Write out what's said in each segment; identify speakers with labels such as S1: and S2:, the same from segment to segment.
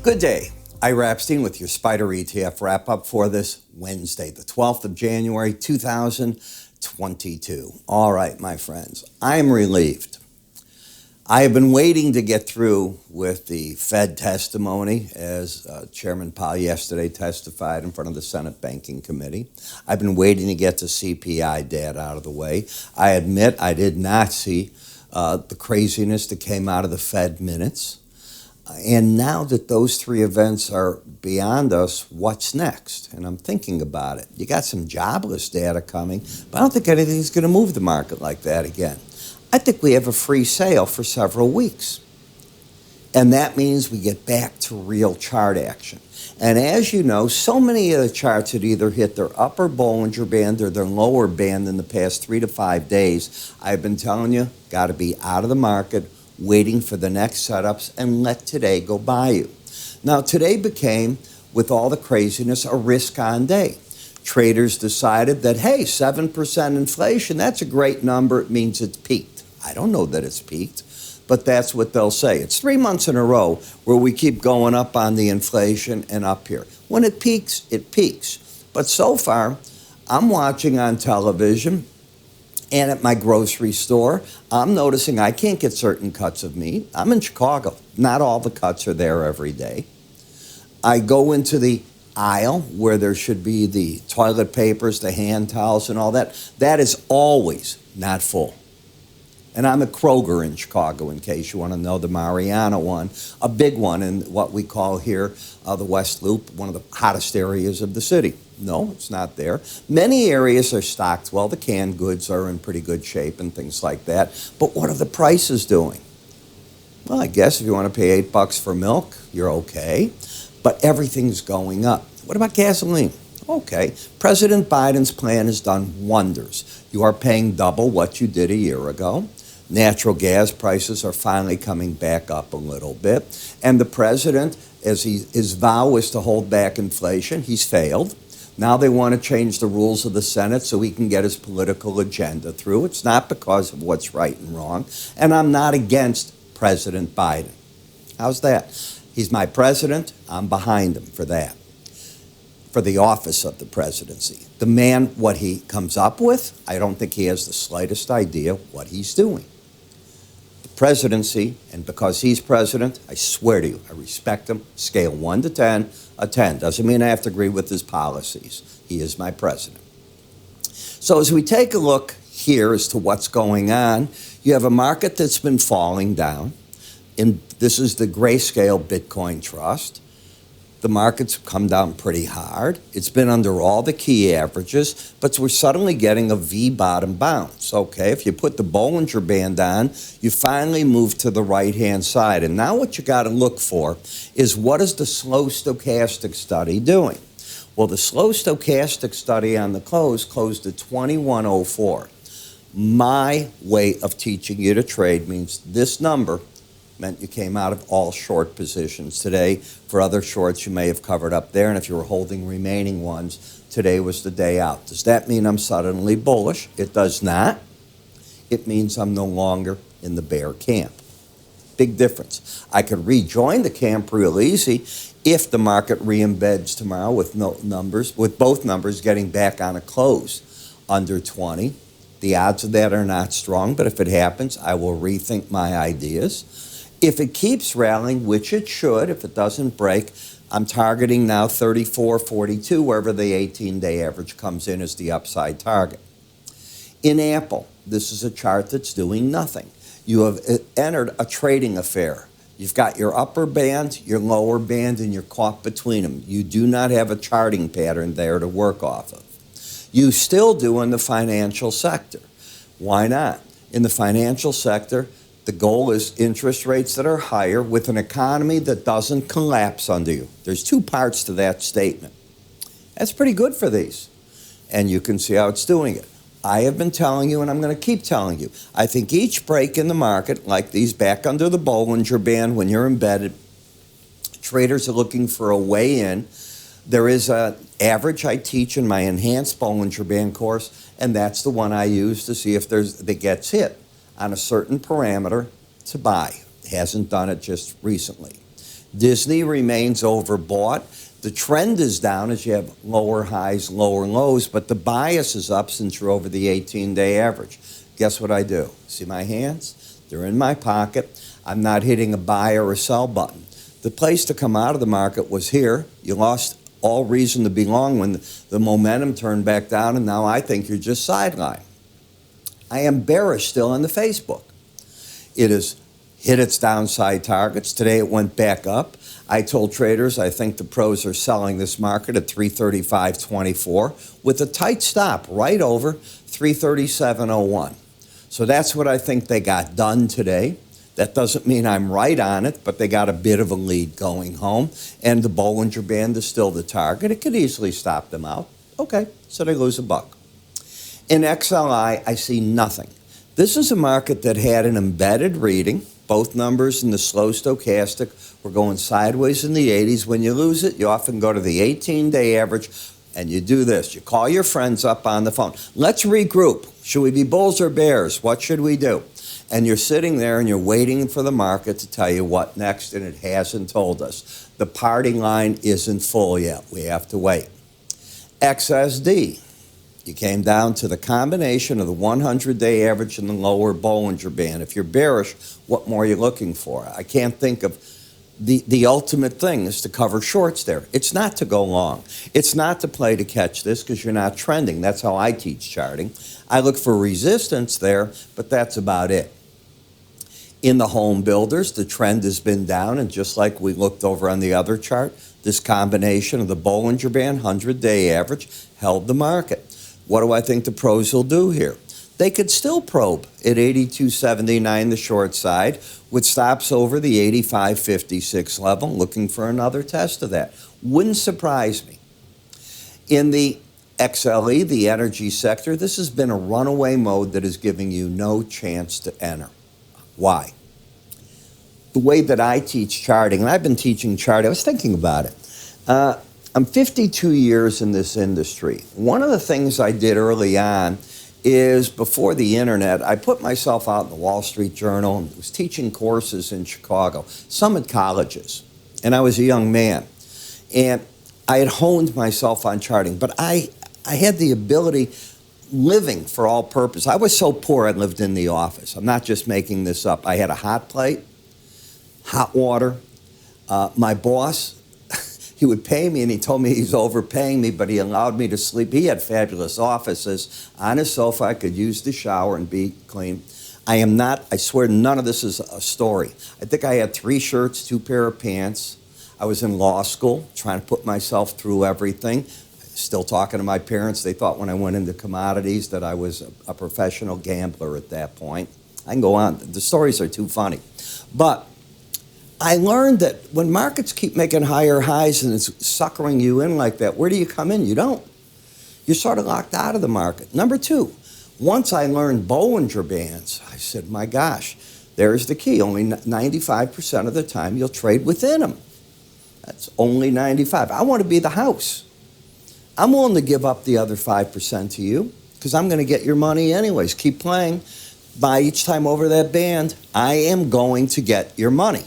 S1: Good day. Ira Epstein with your Spider ETF wrap-up for this Wednesday, the 12th of January, 2022. All right, my friends, I am relieved. I have been waiting to get through with the Fed testimony, as Chairman Powell yesterday testified in front of the Senate Banking Committee. I've been waiting to get the CPI data out of the way. I admit I did not see the craziness that came out of the Fed minutes. And now that those three events are beyond us, what's next? And I'm thinking about it. You got some jobless data coming, but I don't think anything's going to move the market like that again. I think we have a free sale for several weeks. And that means we get back to real chart action. And as you know, so many of the charts had either hit their upper Bollinger Band or their lower band in the past 3 to 5 days. I've been telling you, got to be out of the market, waiting for the next setups, and let today go by you. Now, today became, with all the craziness, a risk-on day. Traders decided that, hey, 7% inflation, that's a great number. It means it's peaked. I don't know that it's peaked, but that's what they'll say. It's 3 months in a row where we keep going up on the inflation and up here. When it peaks, it peaks. But so far, I'm watching on television and at my grocery store, I'm noticing I can't get certain cuts of meat. I'm in Chicago. Not all the cuts are there every day. I go into the aisle where there should be the toilet papers, the hand towels, and all that. That is always not full. And I'm at Kroger in Chicago, in case you want to know, the Mariana one, a big one in what we call here the West Loop, one of the hottest areas of the city. No, it's not there. Many areas are stocked well. The canned goods are in pretty good shape and things like that. But what are the prices doing? Well, I guess if you want to pay $8 for milk, you're okay. But everything's going up. What about gasoline? Okay. President Biden's plan has done wonders. You are paying double what you did a year ago. Natural gas prices are finally coming back up a little bit. And the president, as his vow is to hold back inflation, he's failed. Now they want to change the rules of the Senate so he can get his political agenda through. It's not because of what's right and wrong. And I'm not against President Biden. How's that? He's my president. I'm behind him for that, for the office of the presidency. The man, what he comes up with, I don't think he has the slightest idea what he's doing. The presidency, and because he's president, I swear to you, I respect him. Scale 1 to 10, a 10. Doesn't mean I have to agree with his policies. He is my president. So as we take a look here as to what's going on, you have a market that's been falling down. And this is the Grayscale Bitcoin Trust. The market's come down pretty hard. It's been under all the key averages, but we're suddenly getting a V-bottom bounce. Okay, if you put the Bollinger Band on, you finally move to the right-hand side. And now what you got to look for is, what is the slow stochastic study doing? Well, the slow stochastic study on the close closed at 2104. My way of teaching you to trade means this number meant you came out of all short positions today. For other shorts, you may have covered up there, and if you were holding remaining ones, today was the day out. Does that mean I'm suddenly bullish? It does not. It means I'm no longer in the bear camp. Big difference. I could rejoin the camp real easy if the market re-embeds tomorrow with both numbers getting back on a close under 20. The odds of that are not strong, but if it happens, I will rethink my ideas. If it keeps rallying, which it should, if it doesn't break, I'm targeting now 34.42, wherever the 18-day average comes in as the upside target. In Apple, this is a chart that's doing nothing. You have entered a trading affair. You've got your upper band, your lower band, and you're caught between them. You do not have a charting pattern there to work off of. You still do in the financial sector. Why not? In the financial sector, the goal is interest rates that are higher with an economy that doesn't collapse under you. There's two parts to that statement. That's pretty good for these. And you can see how it's doing it. I have been telling you, and I'm going to keep telling you, I think each break in the market, like these back under the Bollinger Band, when you're embedded, traders are looking for a way in. There is an average I teach in my enhanced Bollinger Band course, and that's the one I use to see if it gets hit on a certain parameter to buy. It hasn't done it just recently. Disney remains overbought. The trend is down as you have lower highs, lower lows, but the bias is up since you're over the 18-day average. Guess what I do? See my hands? They're in my pocket. I'm not hitting a buy or a sell button. The place to come out of the market was here. You lost all reason to be long when the momentum turned back down, and now I think you're just sidelined. I am bearish still on the Facebook. It has hit its downside targets. Today it went back up. I told traders I think the pros are selling this market at 335.24 with a tight stop right over 337.01. So that's what I think they got done today. That doesn't mean I'm right on it, but they got a bit of a lead going home, and the Bollinger Band is still the target. It could easily stop them out. Okay, so they lose a buck. In XLI, I see nothing. This is a market that had an embedded reading. Both numbers in the slow stochastic were going sideways in the 80s. When you lose it, you often go to the 18-day average, and you do this. You call your friends up on the phone. Let's regroup. Should we be bulls or bears? What should we do? And you're sitting there and you're waiting for the market to tell you what next, and it hasn't told us. The party line isn't full yet. We have to wait. XSD. You came down to the combination of the 100-day average and the lower Bollinger Band. If you're bearish, what more are you looking for? I can't think of the ultimate thing is to cover shorts there. It's not to go long. It's not to play to catch this because you're not trending. That's how I teach charting. I look for resistance there, but that's about it. In the home builders, the trend has been down, and just like we looked over on the other chart, this combination of the Bollinger Band 100-day average held the market. What do I think the pros will do here? They could still probe at 82.79, the short side, with stops over the 85.56 level, looking for another test of that. Wouldn't surprise me. In the XLE, the energy sector, this has been a runaway mode that is giving you no chance to enter. Why? The way that I teach charting, and I've been teaching charting, I was thinking about it. I'm 52 years in this industry. One of the things I did early on is before the internet, I put myself out in the Wall Street Journal and was teaching courses in Chicago, some at colleges. And I was a young man. And I had honed myself on charting, but I had the ability living for all purpose. I was so poor I lived in the office. I'm not just making this up. I had a hot plate, hot water. My boss, he would pay me, and he told me he's overpaying me, but he allowed me to sleep. He had fabulous offices. On his sofa, I could use the shower and be clean. I swear none of this is a story. I think I had 3 shirts, 2 pair of pants. I was in law school, trying to put myself through everything. Still talking to my parents. They thought when I went into commodities that I was a professional gambler at that point. I can go on. The stories are too funny. But I learned that when markets keep making higher highs and it's suckering you in like that, where do you come in? You don't. You're sort of locked out of the market. Number 2, once I learned Bollinger Bands, I said, my gosh, there's the key. Only 95% of the time you'll trade within them. That's only 95. I want to be the house. I'm willing to give up the other 5% to you because I'm going to get your money anyways. Keep playing. Buy each time over that band. I am going to get your money.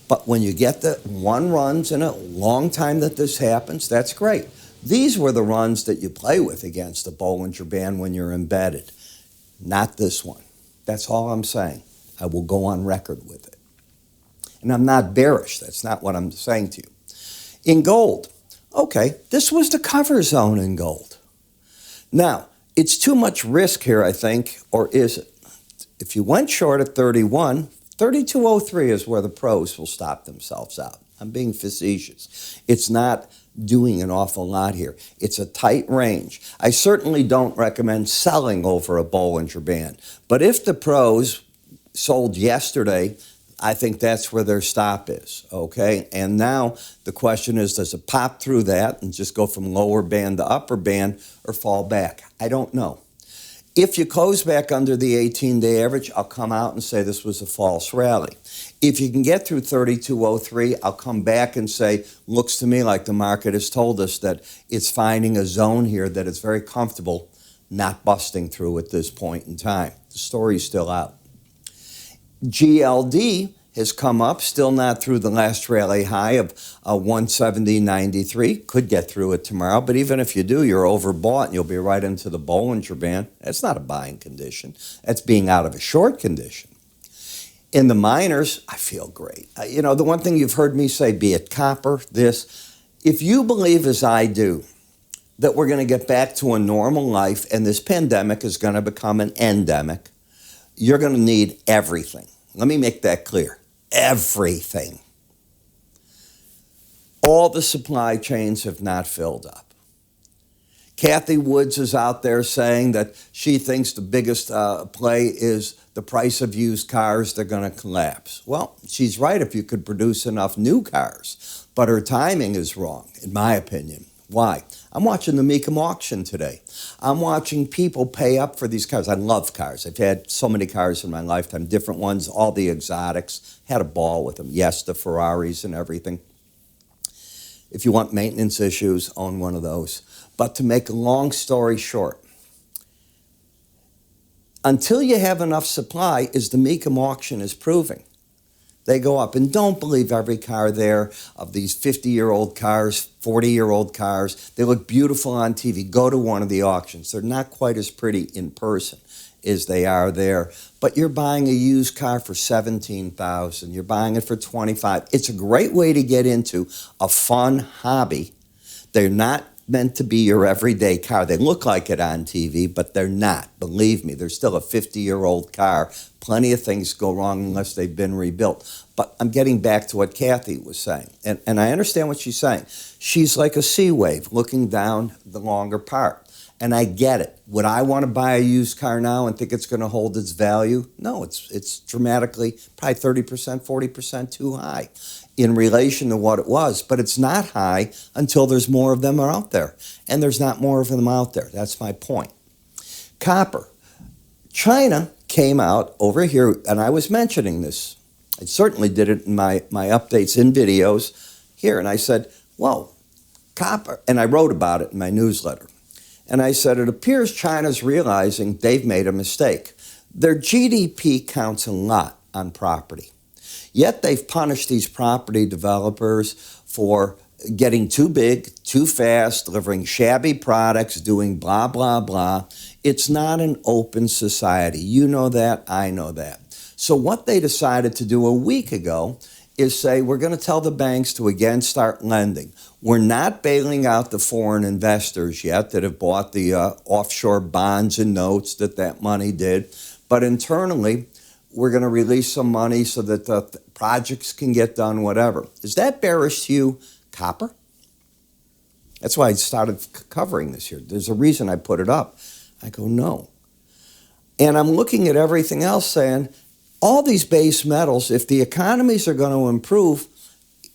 S1: But when you get the 1 runs in a long time that this happens, that's great. These were the runs that you play with against the Bollinger Band when you're embedded. Not this one. That's all I'm saying. I will go on record with it. And I'm not bearish. That's not what I'm saying to you. In gold, okay, this was the cover zone in gold. Now, it's too much risk here, I think, or is it? If you went short at 31, 32.03 is where the pros will stop themselves out. I'm being facetious. It's not doing an awful lot here. It's a tight range. I certainly don't recommend selling over a Bollinger Band. But if the pros sold yesterday, I think that's where their stop is, okay? And now the question is, does it pop through that and just go from lower band to upper band or fall back? I don't know. If you close back under the 18-day average, I'll come out and say this was a false rally. If you can get through 32.03, I'll come back and say, looks to me like the market has told us that it's finding a zone here that it's very comfortable not busting through at this point in time. The story's still out. GLD has come up, still not through the last rally high of 170.93. Could get through it tomorrow, but even if you do, you're overbought and you'll be right into the Bollinger Band. That's not a buying condition. That's being out of a short condition. In the miners, I feel great. The one thing you've heard me say, be it copper, this, if you believe as I do that we're going to get back to a normal life and this pandemic is going to become an endemic, you're going to need everything. Let me make that clear. Everything. All the supply chains have not filled up. Kathy Woods is out there saying that she thinks the biggest play is the price of used cars. They're going to collapse. Well, she's right if you could produce enough new cars, but her timing is wrong, in my opinion. Why? I'm watching the Mecum auction today. I'm watching people pay up for these cars. I love cars. I've had so many cars in my lifetime, different ones, all the exotics. Had a ball with them. Yes, the Ferraris and everything. If you want maintenance issues, own one of those. But to make a long story short, until you have enough supply, as the Mecum auction is proving, they go up. And don't believe every car there of these 50-year-old cars, 40-year-old cars. They look beautiful on TV. Go to one of the auctions. They're not quite as pretty in person as they are there. But you're buying a used car for $17,000. You're buying it for $25,000. It's a great way to get into a fun hobby. They're not meant to be your everyday car. They look like it on TV, but they're not. Believe me, they're still a 50-year-old car. Plenty of things go wrong unless they've been rebuilt. But I'm getting back to what Kathy was saying, and I understand what she's saying. She's like a sea wave looking down the longer part, and I get it. Would I want to buy a used car now and think it's going to hold its value? No, it's dramatically, probably 30%, 40% too high in relation to what it was, but it's not high until there's more of them out there, and there's not more of them out there. That's my point. Copper. China came out over here, and I was mentioning this. I certainly did it in my updates in videos here, and I said, well, copper, and I wrote about it in my newsletter. And I said, it appears China's realizing they've made a mistake. Their GDP counts a lot on property. Yet they've punished these property developers for getting too big, too fast, delivering shabby products, doing blah, blah, blah. It's not an open society. You know that, I know that. So what they decided to do a week ago is say, we're going to tell the banks to again start lending. We're not bailing out the foreign investors yet that have bought the offshore bonds and notes that money did. But internally, we're going to release some money so that the projects can get done, whatever. Is that bearish to you, copper? That's why I started covering this here. There's a reason I put it up. I go, no. And I'm looking at everything else saying, all these base metals, if the economies are going to improve,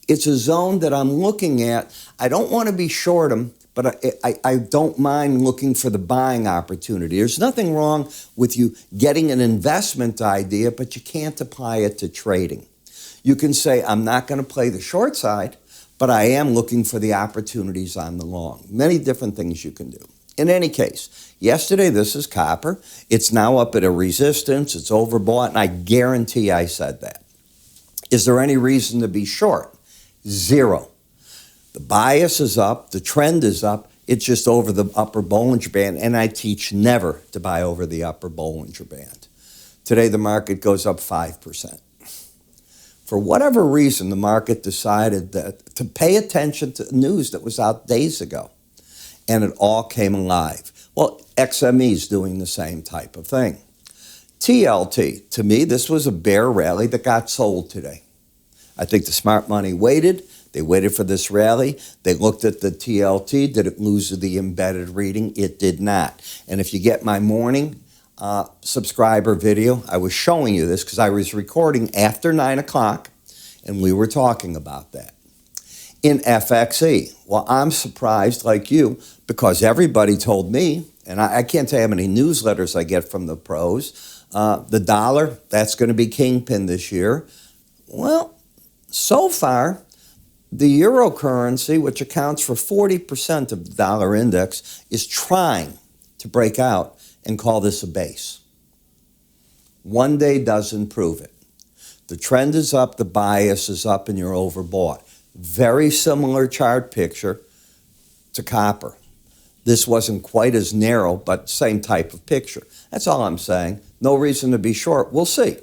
S1: it's a zone that I'm looking at. I don't want to be short them, but I don't mind looking for the buying opportunity. There's nothing wrong with you getting an investment idea, but you can't apply it to trading. You can say, I'm not going to play the short side, but I am looking for the opportunities on the long. Many different things you can do. In any case, yesterday, this is copper. It's now up at a resistance. It's overbought, and I guarantee I said that. Is there any reason to be short? Zero. The bias is up. The trend is up. It's just over the upper Bollinger Band, and I teach never to buy over the upper Bollinger Band. Today, the market goes up 5%. For whatever reason, the market decided that to pay attention to news that was out days ago, and it all came alive. Well, XME is doing the same type of thing. TLT, to me, this was a bear rally that got sold today. I think the smart money waited. They waited for this rally. They looked at the TLT. Did it lose the embedded reading? It did not. And if you get my morning subscriber video, I was showing you this because I was recording after 9 o'clock, and we were talking about that. In FXE, well, I'm surprised like you because everybody told me, and I can't tell you how many newsletters I get from the pros, the dollar, that's going to be kingpin this year. Well, so far, the euro currency, which accounts for 40% of the dollar index, is trying to break out and call this a base. One day doesn't prove it. The trend is up, the bias is up, and you're overbought. Very similar chart picture to copper. This wasn't quite as narrow, but same type of picture. That's all I'm saying. No reason to be short. We'll see.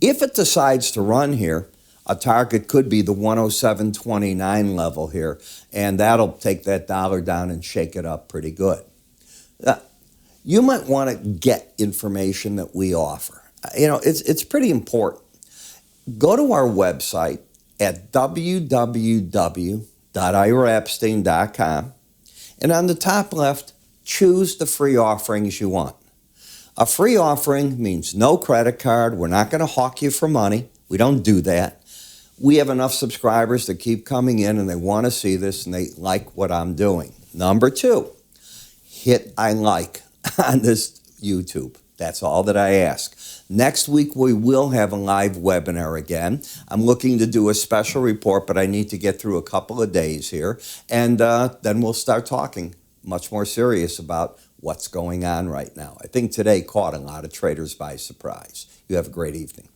S1: If it decides to run here, a target could be the 107.29 level here, and that'll take that dollar down and shake it up pretty good. You might want to get information that we offer. It's pretty important. Go to our website at www.iraepstein.com, and on the top left, choose the free offerings you want. A free offering means no credit card. We're not going to hawk you for money. We don't do that. We have enough subscribers that keep coming in and they want to see this and they like what I'm doing. Number 2, hit I like on this YouTube. That's all that I ask. Next week, we will have a live webinar again. I'm looking to do a special report, but I need to get through a couple of days here. And then we'll start talking much more serious about what's going on right now. I think today caught a lot of traders by surprise. You have a great evening.